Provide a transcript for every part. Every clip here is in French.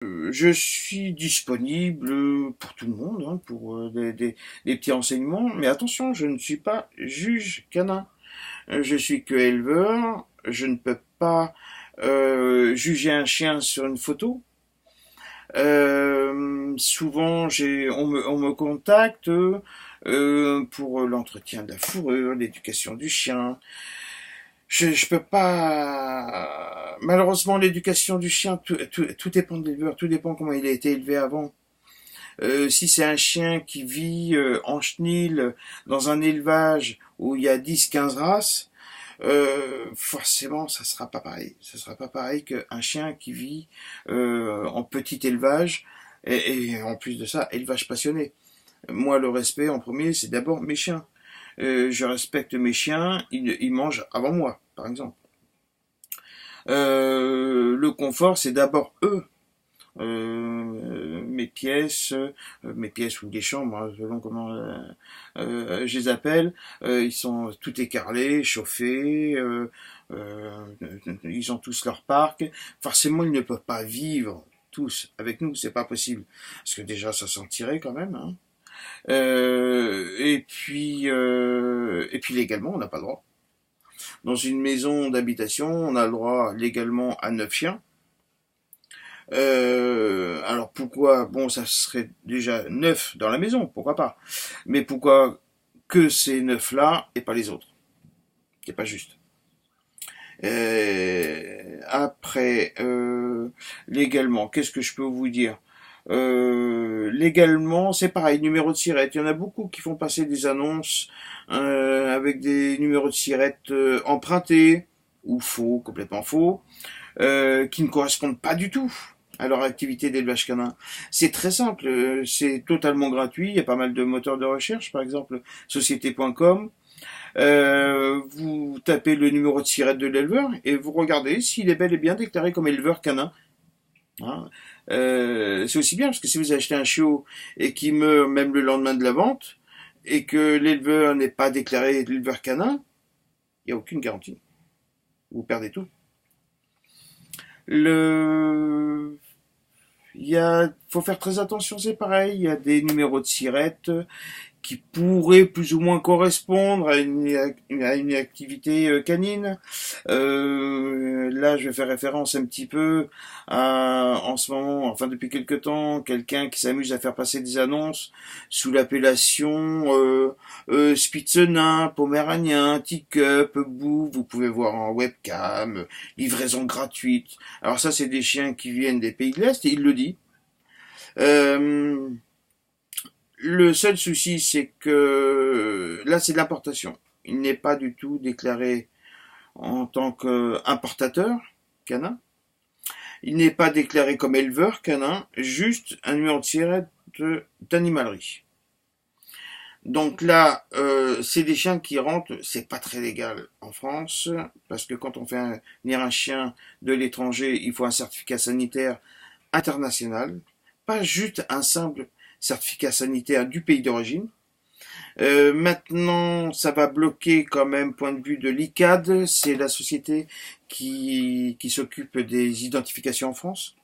Je suis disponible pour tout le monde, hein, pour des petits renseignements, mais attention, je ne suis pas juge canin. Je suis que éleveur, je ne peux pas juger un chien sur une photo. Souvent, on me contacte pour l'entretien de la fourrure, l'éducation du chien. Je peux pas. Malheureusement, l'éducation du chien, tout dépend de l'éleveur, tout dépend comment il a été élevé avant. Si c'est un chien qui vit en chenil dans un élevage où il y a 10, 15 races, forcément, ça sera pas pareil. Ça sera pas pareil qu'un chien qui vit en petit élevage et en plus de ça, élevage passionné. Moi, le respect en premier, c'est d'abord mes chiens. Je respecte mes chiens, ils mangent avant moi, par exemple. Le confort, c'est d'abord eux. Mes pièces ou des chambres, hein, selon comment je les appelle, ils sont tout écarlés, chauffés, ils ont tous leur parc. Forcément, ils ne peuvent pas vivre tous avec nous, c'est pas possible, parce que déjà ça sentirait quand même. Hein. Et puis légalement, on n'a pas le droit. Dans une maison d'habitation, on a le droit légalement à 9 chiens. Alors pourquoi, bon, ça serait déjà 9 dans la maison, pourquoi pas. Mais pourquoi que ces 9 là et pas les autres? C'est pas juste. Après, légalement, qu'est-ce que je peux vous dire? Légalement, c'est pareil, numéro de sirette. Il y en a beaucoup qui font passer des annonces avec des numéros de sirette empruntés ou faux, complètement faux, qui ne correspondent pas du tout à leur activité d'élevage canin. C'est très simple, c'est totalement gratuit. Il y a pas mal de moteurs de recherche, par exemple société.com. Vous tapez le numéro de sirette de l'éleveur et vous regardez s'il est bel et bien déclaré comme éleveur canin. Hein. C'est aussi bien parce que si vous achetez un chiot et qu'il meurt même le lendemain de la vente et que l'éleveur n'est pas déclaré éleveur canin, il n'y a aucune garantie. Vous perdez tout. Le... Faut faire très attention, c'est pareil. Il y a des numéros de sirette qui pourrait plus ou moins correspondre à une activité canine. Là, je vais faire référence un petit peu à, en ce moment, enfin depuis quelque temps, quelqu'un qui s'amuse à faire passer des annonces sous l'appellation Spitzenin, Poméranien, Teacup, Bou. Vous pouvez voir en webcam, livraison gratuite. Alors ça, c'est des chiens qui viennent des pays de l'Est et il le dit. Euh, le seul souci, c'est que là, c'est de l'importation. Il n'est pas du tout déclaré en tant qu'importateur canin. Il n'est pas déclaré comme éleveur canin, juste un numéro de siret d'animalerie. Donc là, c'est des chiens qui rentrent, c'est pas très légal en France, parce que quand on fait venir un chien de l'étranger, il faut un certificat sanitaire international, pas juste un simple certificat sanitaire du pays d'origine. Maintenant, ça va bloquer quand même, point de vue de l'ICAD, c'est la société qui s'occupe des identifications en France.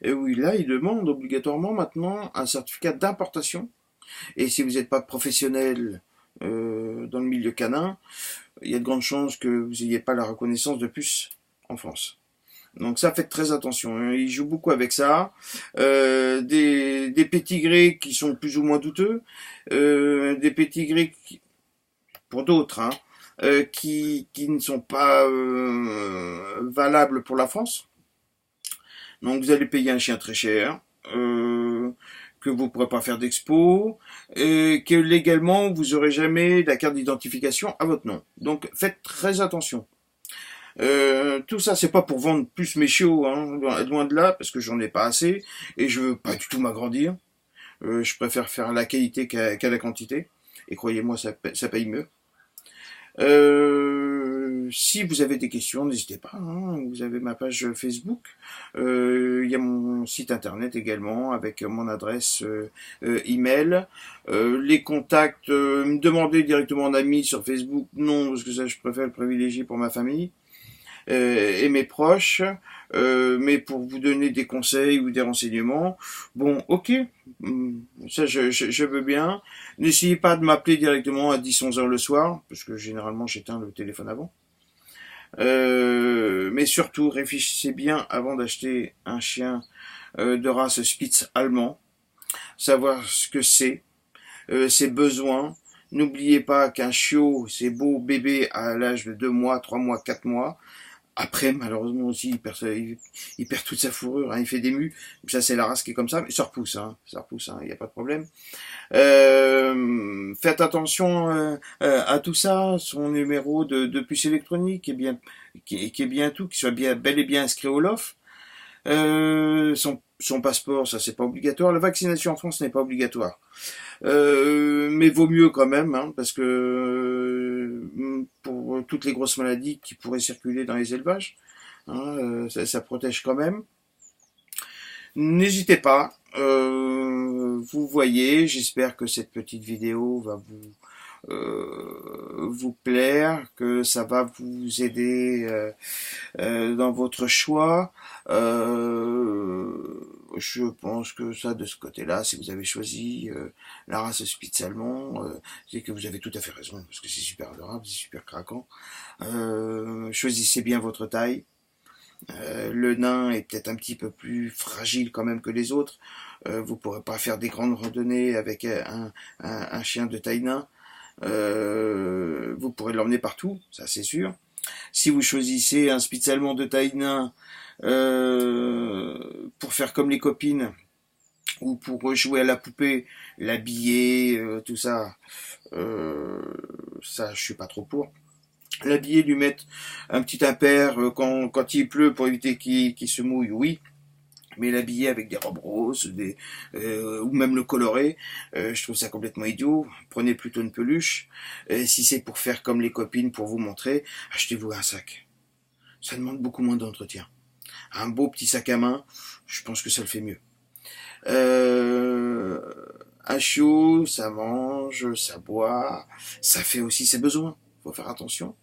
Et oui, là, ils demandent obligatoirement maintenant un certificat d'importation. Et si vous n'êtes pas professionnel dans le milieu canin, il y a de grandes chances que vous n'ayez pas la reconnaissance de puce en France. Donc ça, faites très attention. Hein. Ils jouent beaucoup avec ça. Des pétigrés qui sont plus ou moins douteux. Des pétigrés pour d'autres, hein, qui ne sont pas valables pour la France. Donc vous allez payer un chien très cher. Que vous ne pourrez pas faire d'expo, et que légalement vous n'aurez jamais la carte d'identification à votre nom. Donc faites très attention. Tout ça, c'est pas pour vendre plus mes chiots, hein, loin de là, parce que j'en ai pas assez, et je veux pas du tout m'agrandir. Je préfère faire la qualité qu'à la quantité, et croyez-moi, ça paye mieux. Si vous avez des questions, n'hésitez pas. Hein, vous avez ma page Facebook. Il y a mon site internet également avec mon adresse email. Les contacts, me demander directement en ami sur Facebook, non, parce que ça je préfère le privilégier pour ma famille. et mes proches, mais pour vous donner des conseils ou des renseignements, bon, ok, ça je veux bien. N'essayez pas de m'appeler directement à 10-11 heures le soir, parce que généralement j'éteins le téléphone avant. Mais surtout, réfléchissez bien avant d'acheter un chien de race Spitz allemand, savoir ce que c'est, ses besoins. N'oubliez pas qu'un chiot, c'est beau bébé à l'âge de 2 mois, 3 mois, 4 mois. Après, malheureusement aussi, il perd toute sa fourrure, hein, il fait des mus. Ça, c'est la race qui est comme ça, mais ça repousse, il n'y a pas de problème. Faites attention à tout ça. Son numéro de puce électronique est bien, qui est bien tout, qui soit bien bel et bien inscrit au LOF. Son passeport, ça c'est pas obligatoire. La vaccination en France n'est pas obligatoire. Mais vaut mieux quand même, hein, parce que pour toutes les grosses maladies qui pourraient circuler dans les élevages, hein, ça protège quand même. N'hésitez pas, vous voyez, j'espère que cette petite vidéo va vous plaire, que ça va vous aider dans votre choix. Je pense que ça, de ce côté-là, si vous avez choisi la race Spitz allemand, c'est que vous avez tout à fait raison, parce que c'est super adorable, c'est super craquant. Choisissez bien votre taille. Le nain est peut-être un petit peu plus fragile quand même que les autres. Vous pourrez pas faire des grandes randonnées avec un chien de taille nain. Vous pourrez l'emmener partout, ça c'est sûr. Si vous choisissez un Spitz allemand de taille nain pour faire comme les copines ou pour jouer à la poupée, l'habiller, tout ça, ça je suis pas trop pour. L'habiller, lui mettre un petit impair quand il pleut pour éviter qu'il se mouille, oui. Mais l'habiller avec des robes roses, ou même le colorer, je trouve ça complètement idiot. Prenez plutôt une peluche. Si c'est pour faire comme les copines, pour vous montrer, achetez-vous un sac. Ça demande beaucoup moins d'entretien. Un beau petit sac à main, je pense que ça le fait mieux. Un chiot, ça mange, ça boit, ça fait aussi ses besoins. Faut faire attention.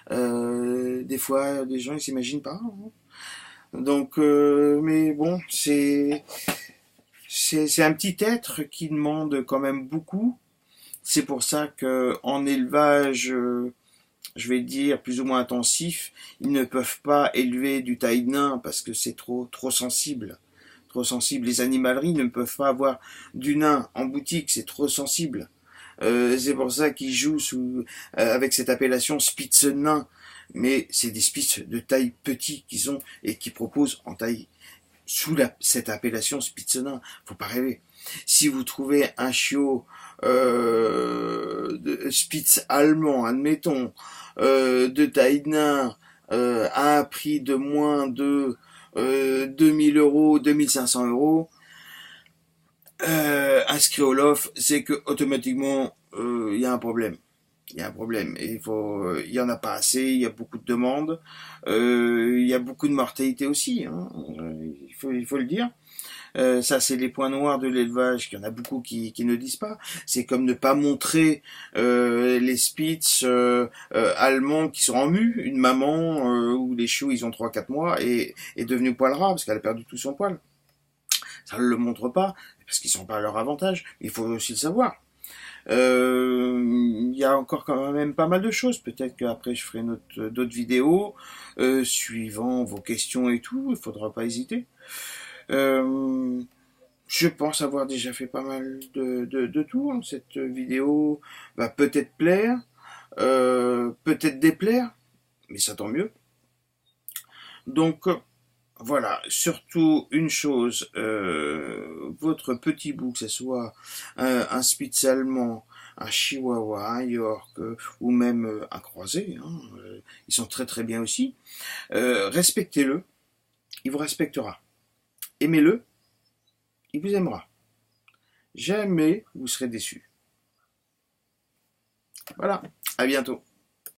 Des fois, les gens ils s'imaginent pas. Hein. Donc, mais bon, c'est un petit être qui demande quand même beaucoup. C'est pour ça que en élevage, je vais dire plus ou moins intensif, ils ne peuvent pas élever du taille nain parce que c'est trop sensible. Trop sensible. Les animaleries ne peuvent pas avoir du nain en boutique, c'est trop sensible. C'est pour ça qu'ils jouent avec cette appellation Spitz nain. Mais c'est des Spitz de taille petite qu'ils ont et qui proposent en taille sous cette appellation Spitz nain. Faut pas rêver. Si vous trouvez un chiot de Spitz allemand, admettons, de taille nain, à un prix de moins de 2000 euros, 2500 euros, inscrit au LOF, c'est que automatiquement il y a un problème. Il y a un problème. Il y en a pas assez. Il y a beaucoup de demandes. Il y a beaucoup de mortalité aussi. Hein, il faut le dire. Ça, c'est les points noirs de l'élevage, qu'il y en a beaucoup qui ne disent pas. C'est comme ne pas montrer les Spitz allemands qui sont en mue. Une maman où les chiots, ils ont 3-4 mois et est devenue poil ras parce qu'elle a perdu tout son poil. Ça ne le montre pas parce qu'ils sont pas à leur avantage. Il faut aussi le savoir. Il y a encore quand même pas mal de choses. Peut-être qu'après je ferai d'autres vidéos suivant vos questions et tout. Il faudra pas hésiter. Je pense avoir déjà fait pas mal de tout. Hein. Cette vidéo va peut-être plaire, peut-être déplaire, mais ça tant mieux. Donc voilà, surtout une chose, votre petit bout, que ce soit un Spitz allemand, un Chihuahua, un York, ou même un croisé, hein, ils sont très très bien aussi, respectez-le, il vous respectera. Aimez-le, il vous aimera. Jamais vous serez déçu. Voilà, à bientôt.